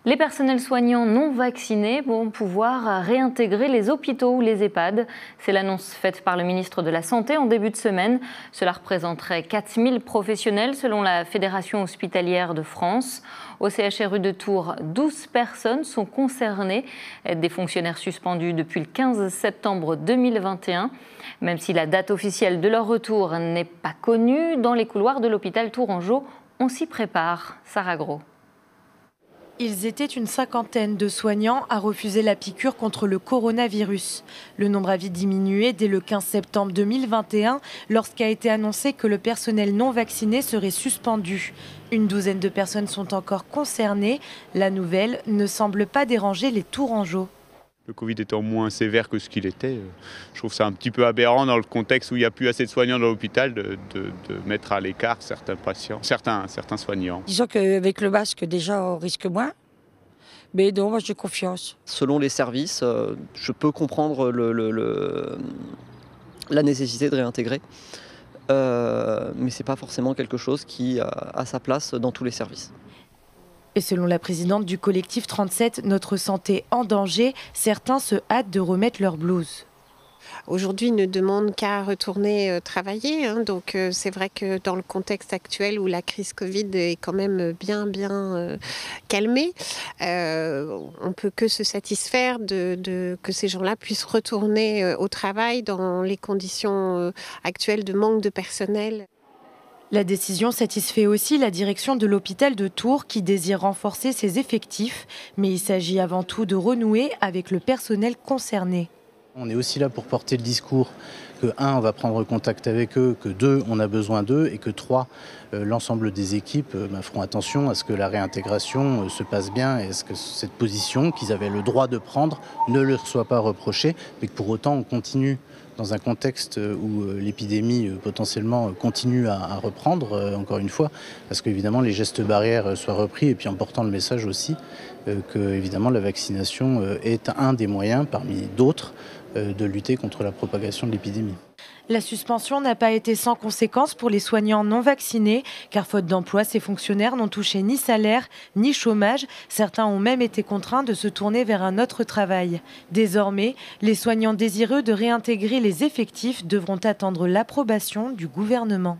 Les personnels soignants non vaccinés vont pouvoir réintégrer les hôpitaux ou les EHPAD. C'est l'annonce faite par le ministre de la Santé en début de semaine. Cela représenterait 4000 professionnels selon la Fédération hospitalière de France. Au CHRU de Tours, 12 personnes sont concernées, des fonctionnaires suspendus depuis le 15 septembre 2021. Même si la date officielle de leur retour n'est pas connue, dans les couloirs de l'hôpital tourangeau, on s'y prépare. Sarah Gros. Ils étaient une cinquantaine de soignants à refuser la piqûre contre le coronavirus. Le nombre a vite diminué dès le 15 septembre 2021 lorsqu'a été annoncé que le personnel non vacciné serait suspendu. Une douzaine de personnes sont encore concernées. La nouvelle ne semble pas déranger les tourangeaux. Le Covid étant moins sévère que ce qu'il était, je trouve ça un petit peu aberrant dans le contexte où il n'y a plus assez de soignants dans l'hôpital de mettre à l'écart certains patients, certains soignants. Disons qu'avec le masque, déjà, on risque moins. Mais non, moi j'ai confiance. Selon les services, je peux comprendre la nécessité de réintégrer. Mais ce n'est pas forcément quelque chose qui a sa place dans tous les services. Et selon la présidente du collectif 37, Notre Santé en danger, certains se hâtent de remettre leur blouse. Aujourd'hui, ils ne demandent qu'à retourner travailler. Donc c'est vrai que dans le contexte actuel où la crise Covid est quand même bien calmée, on ne peut que se satisfaire que ces gens-là puissent retourner au travail dans les conditions actuelles de manque de personnel. La décision satisfait aussi la direction de l'hôpital de Tours qui désire renforcer ses effectifs. Mais il s'agit avant tout de renouer avec le personnel concerné. On est aussi là pour porter le discours que 1, on va prendre contact avec eux, que 2, on a besoin d'eux et que 3, l'ensemble des équipes feront attention à ce que la réintégration se passe bien et à ce que cette position qu'ils avaient le droit de prendre ne leur soit pas reprochée, mais que pour autant on continue dans un contexte où l'épidémie potentiellement continue à reprendre, encore une fois, parce qu'évidemment les gestes barrières soient repris et puis en portant le message aussi que évidemment la vaccination est un des moyens parmi d'autres de lutter contre la propagation de l'épidémie. La suspension n'a pas été sans conséquences pour les soignants non vaccinés, car faute d'emploi, ces fonctionnaires n'ont touché ni salaire ni chômage. Certains ont même été contraints de se tourner vers un autre travail. Désormais, les soignants désireux de réintégrer les effectifs devront attendre l'approbation du gouvernement.